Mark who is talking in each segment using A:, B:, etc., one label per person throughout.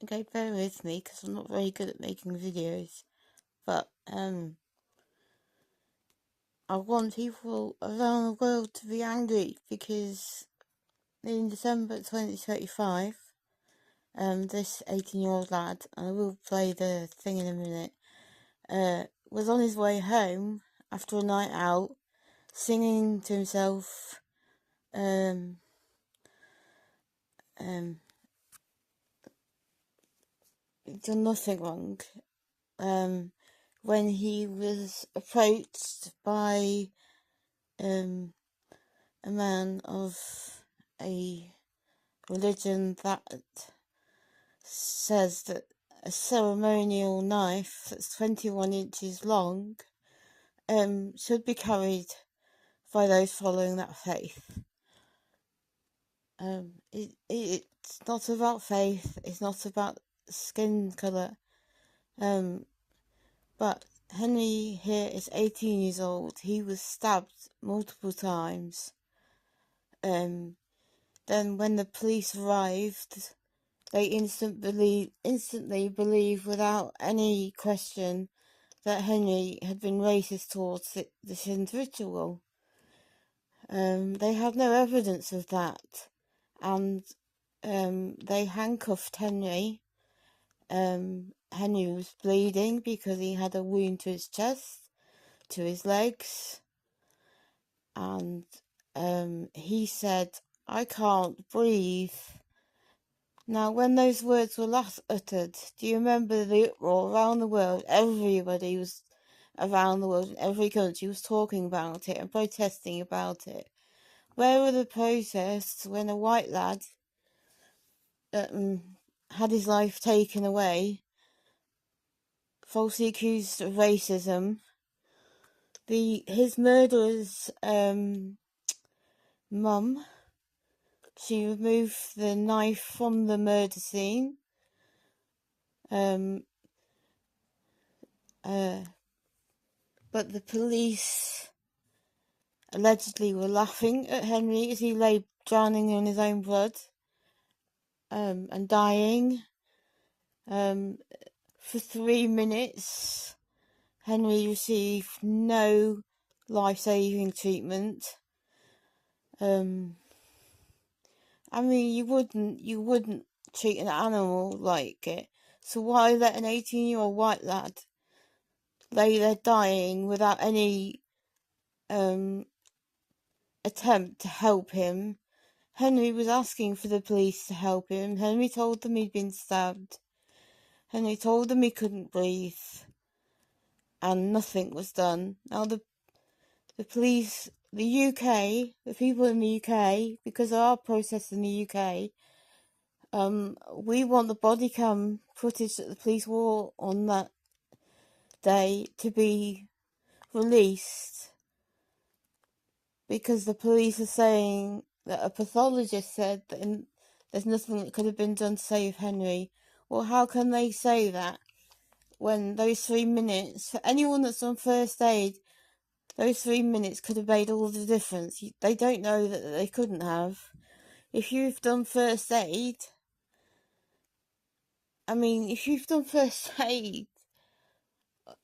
A: Okay, bear with me because I'm not very good at making videos. But I want people around the world to be angry because in December 2035, this 18-year-old lad, and I will play the thing in a minute, was on his way home after a night out, singing to himself, um, done nothing wrong, when he was approached by, a man of a religion that says that a ceremonial knife that's 21 inches long, should be carried by those following that faith. It's not about faith, it's not about skin colour, but Henry here is 18 years old. He was stabbed multiple times. Then when the police arrived, they instantly believed without any question that Henry had been racist towards this individual. They had no evidence of that, and they handcuffed Henry. Henry was bleeding because he had a wound to his chest, to his legs, and he said, "I can't breathe." Now, when those words were last uttered, do you remember the uproar around the world? Everybody was around the world, in every country was talking about it and protesting about it. Where were the protests when a white lad had his life taken away, falsely accused of racism? His murderer's mum, she removed the knife from the murder scene. But the police allegedly were laughing at Henry as he lay drowning in his own blood, and dying. For 3 minutes, Henry received no life-saving treatment. I mean, you wouldn't treat an animal like it. So why let an 18-year-old white lad lay there dying without any attempt to help him? Henry was asking for the police to help him. Henry told them he'd been stabbed. Henry told them he couldn't breathe. And nothing was done. Now the police, the UK, the people in the UK, because there are protests in the UK, we want the body cam footage that the police wore on that day to be released, because the police are saying that a pathologist said that there's nothing that could have been done to save Henry. Well, how can they say that when those 3 minutes, for anyone that's on first aid, those 3 minutes could have made all the difference? They don't know that they couldn't have. If you've done first aid, if you've done first aid,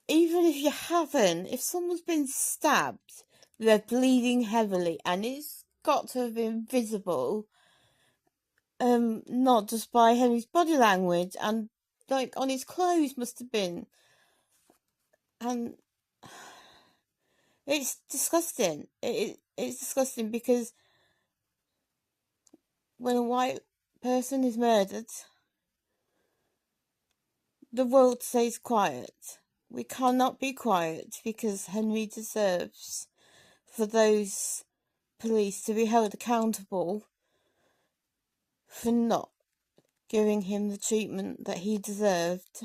A: even if you haven't, if someone's been stabbed, they're bleeding heavily, and it's got to have been visible, not just by Henry's body language, and like on his clothes must have been, and it's disgusting. It's disgusting because when a white person is murdered, the world stays quiet. We cannot be quiet because Henry deserves for those police to be held accountable for not giving him the treatment that he deserved.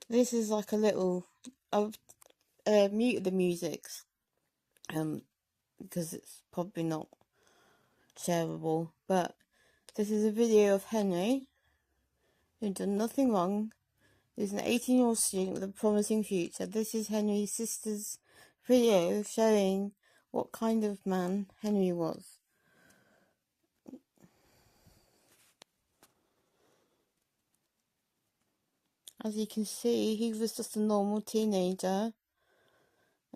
A: This is like a little... I've muted the music because it's probably not shareable, but this is a video of Henry, who done nothing wrong. He's an 18-year-old student with a promising future. This is Henry's sister's video showing what kind of man Henry was. As you can see, he was just a normal teenager,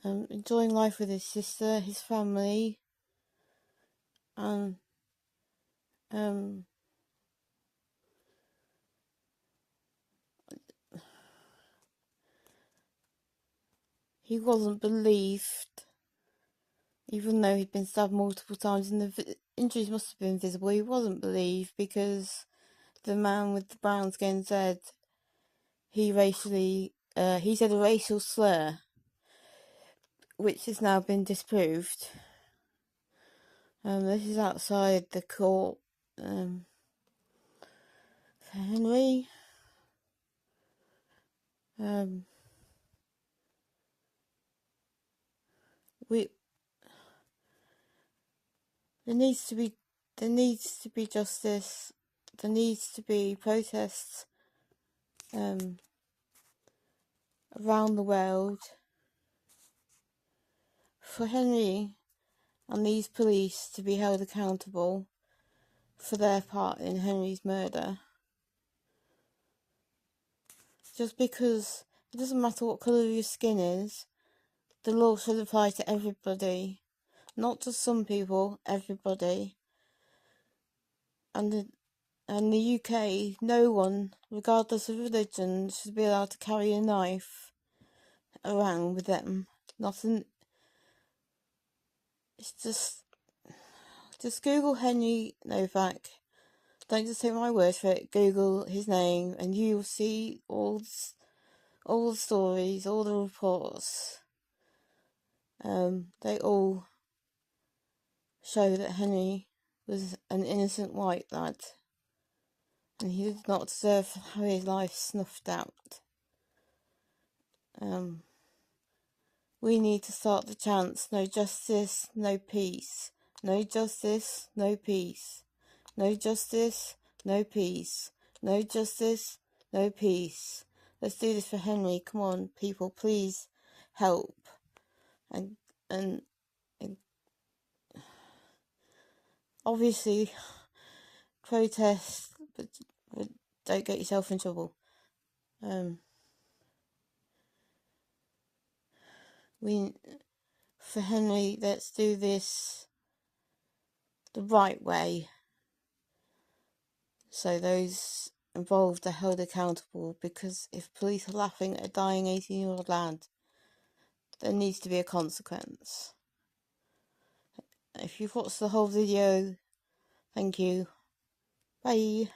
A: enjoying life with his sister, his family, and he wasn't believed, even though he'd been stabbed multiple times and the injuries must have been visible. He wasn't believed because the man with the brown skin said he said a racial slur, which has now been disproved. This is outside the court for Henry. There needs to be justice. There needs to be protests around the world for Henry and these police to be held accountable for their part in Henry's murder. Just because it doesn't matter what colour your skin is, the law should apply to everybody, not just some people, everybody. And in the UK, no one, regardless of religion, should be allowed to carry a knife around with them. It's just Google Henry Novak. Don't just take my word for it. Google his name, and you will see all the stories, all the reports. They all show that Henry was an innocent white lad, and he did not deserve to have his life snuffed out. We need to start the chants: no justice, no peace. No justice, no peace. No justice, no peace. No justice, no peace. Let's do this for Henry. Come on, people, please help. And obviously protest, but don't get yourself in trouble. For Henry, let's do this the right way, so those involved are held accountable, because if police are laughing at a dying 18-year-old lad, there needs to be a consequence. If you've watched the whole video, thank you. Bye.